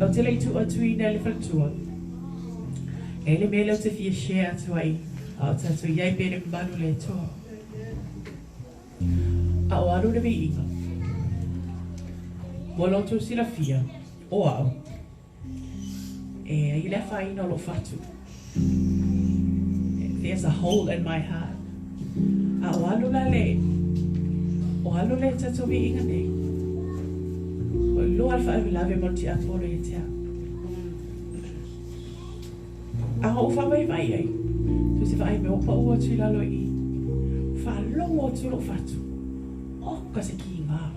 au te lei tu atuina le whalatua. E le mele o te fia share atu ai, au tatu iai pere manu le toa. Au aru le vei inga. Walo tu sila fia, o au. E i le whaina o lo fatu. There's a hole in my heart. Au alu la le, o alu le tatu vei inga nei. O lo alfa e lave mo ti atoro e tea. A ho fa vai vai ai. Tu se vai me o pa ua tu la lo i. Fa longo tu lo fatu. O ka se ki nga.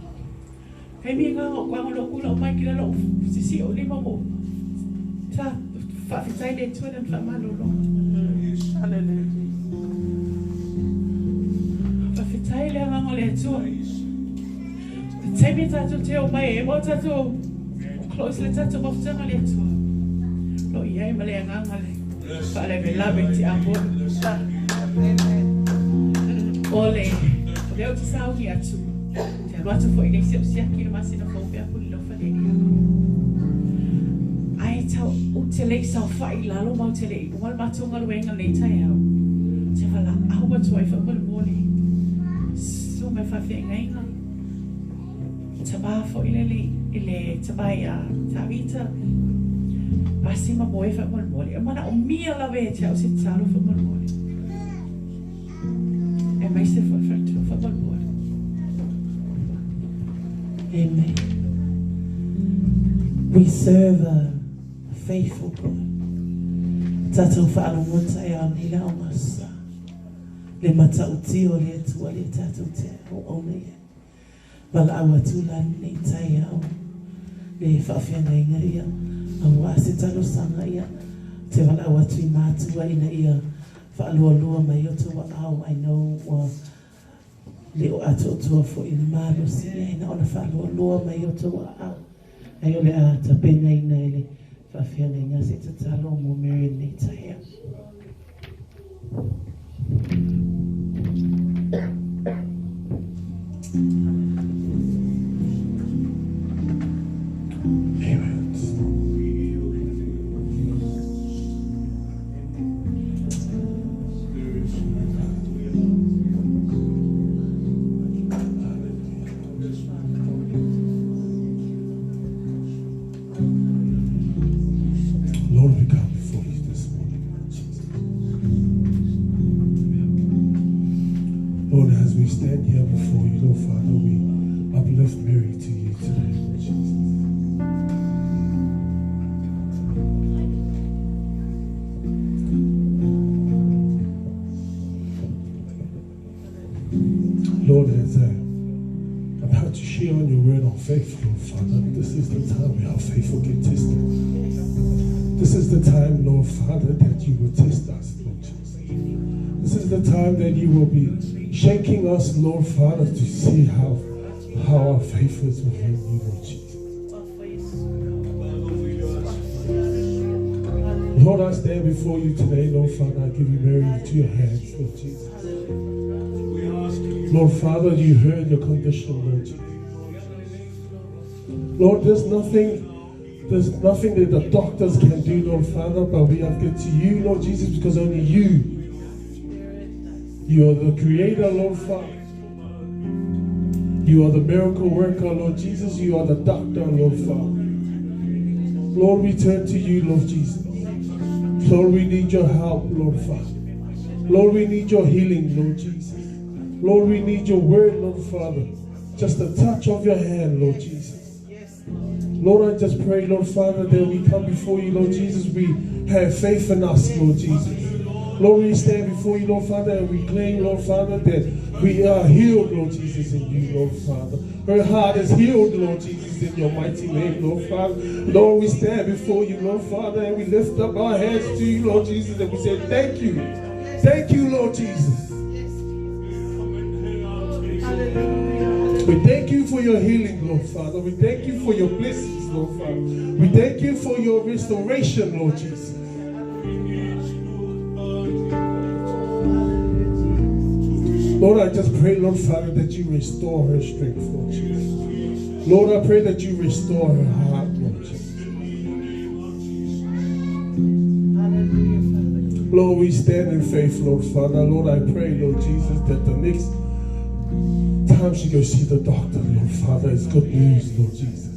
Hei mi nga o kwa lo kula o mai ki la lo. Si o lima mo. Sa fa fitai le tu na fa malo lo. Hallelujah. Fa fitai le nga le tu. Temi tatu te o mai e mo tatu. Close le tatu mo tanga le tu. Lo iai ma le nga le. Fa le me lave ti ambo. Ole. Leo te sau ki atu. Te aluatu fo i leisi o siaki na masina fo pia puli lo whaneria. Ai tau o te leisi au whai lalo mau te lei. Umal matunga luenga nei tai au. Te wala au atu ai whakole mole. Su me whawhia inga. Taba fo i le tabai a tawita. Pasi ma moe whakole mole. E mana o mia lawe te au se talo whakole mole. E mai se whakole mole. Amen. We serve a faithful God. Tatou whaalongonta e au ni la o masa. Le mata uti o le atua le tatou te o ona ia. Wala au atula nei tai au. Le whaafena inga ia. Au a se talo sanga ia. Te wala au atu I mātua ina ia. Whaalua lua mai o tua au. I know leo ato tua fo I malo si ina ona whalua lua mai o tua au. Ai ole a tapena ina ele whawhiana inga se tatalo mo Mary nei taia. Stand here before you, Lord Father, we uplift Mary to you today, Lord Jesus. Lord, as I'm about to share on your word on faith, Lord Father, this is the time where our faith will get tested. This is the time, Lord Father, that you will test us, Lord Jesus. This is the time that you will be shaking us, Lord Father, to see how our faith is within you, Lord Jesus. Lord, I stand before you today, Lord Father. I give you Mary into your hands, Lord Jesus. Lord Father, you heard your condition, Lord Jesus. Lord, there's nothing that the doctors can do, Lord Father, but we have to get to you, Lord Jesus, because only you are the creator, Lord Father. You are the miracle worker, Lord Jesus. You are the doctor, Lord Father. Lord, we turn to you, Lord Jesus. Lord, we need your help, Lord Father. Lord, we need your healing, Lord Jesus. Lord, we need your word, Lord Father. Just a touch of your hand, Lord Jesus. Lord, I just pray, Lord Father, that we come before you, Lord Jesus. We have faith in us, Lord Jesus. Lord, we stand before you, Lord Father, and we claim, Lord Father, that we are healed, Lord Jesus, in you, Lord Father. Her heart is healed, Lord Jesus, in your mighty name, Lord Father. Lord, we stand before you, Lord Father, and we lift up our hands to you, Lord Jesus, and we say, thank you. Thank you, Lord Jesus. We thank you for your healing, Lord Father. We thank you for your blessings, Lord Father. We thank you for your restoration, Lord Jesus. Lord, I just pray, Lord Father, that you restore her strength, Lord Jesus. Lord, I pray that you restore her heart, Lord Jesus. Lord, we stand in faith, Lord Father. Lord, I pray, Lord Jesus, that the next time she goes see the doctor, Lord Father, it's good news, Lord Jesus.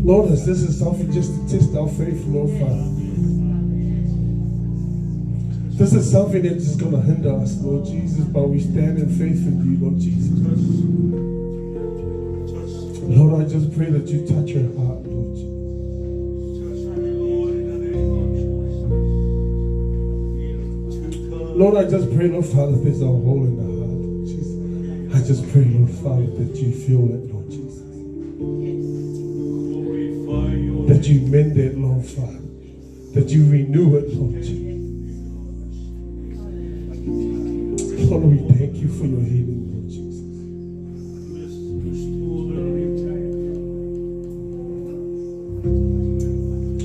Lord, as this is something just to test our faith, Lord Father. This is something that's just going to hinder us, Lord Jesus, but we stand in faith in you, Lord Jesus. Lord, I just pray that you touch her heart, Lord Jesus. Lord, I just pray, Lord Father, there's a hole in the heart, Lord Jesus. I just pray, Lord Father, that you feel it, Lord Jesus. That you mend it, Lord Father. That you renew it, Lord Jesus. Lord, we thank you for your healing, Lord Jesus.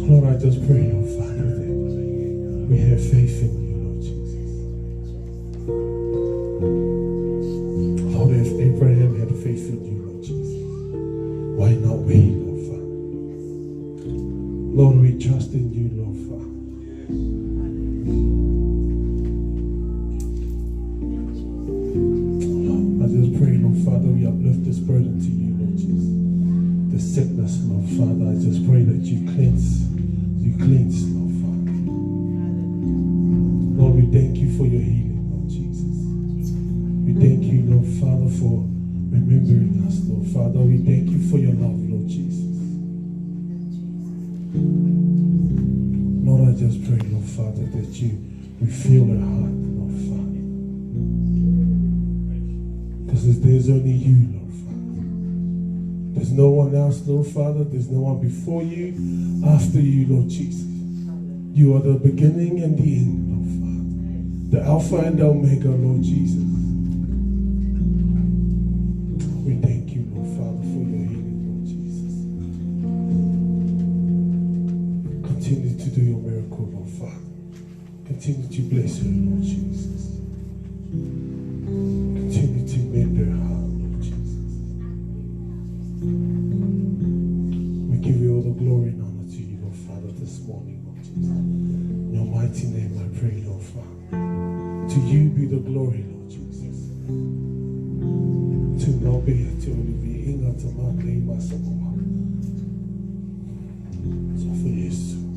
Lord, I just pray, Lord Father, that we have faith in you, Lord Jesus. Lord, if Abraham had faith in you, Lord Jesus, why not we, Lord Father? Lord, we trust in you, Lord Father. Lord, I just pray, Lord Father, we uplift this burden to you, Lord Jesus. The sickness, Lord Father, I just pray that you cleanse, Lord Father. Lord, we thank you for your healing, Lord Jesus. We thank you, Lord Father, for remembering us, Lord Father. We thank you for your love, Lord Jesus. Lord, I just pray, Lord Father, that you refill her heart, Lord Father. Because there's only you, Lord Father. There's no one else, Lord Father. There's no one before you, after you, Lord Jesus. You are the beginning and the end, Lord Father. The Alpha and the Omega, Lord Jesus. We thank you, Lord Father, for your healing, Lord Jesus. Continue to do your miracle, Lord Father. Continue to bless her, Lord Jesus. Continue to mend her heart, Lord Jesus. We give you all the glory and honor to you, Lord Father, this morning, Lord Jesus. In your mighty name I pray, Lord Father. To you be the glory, Lord Jesus. To now be to be in the Takanini. So for Jesus.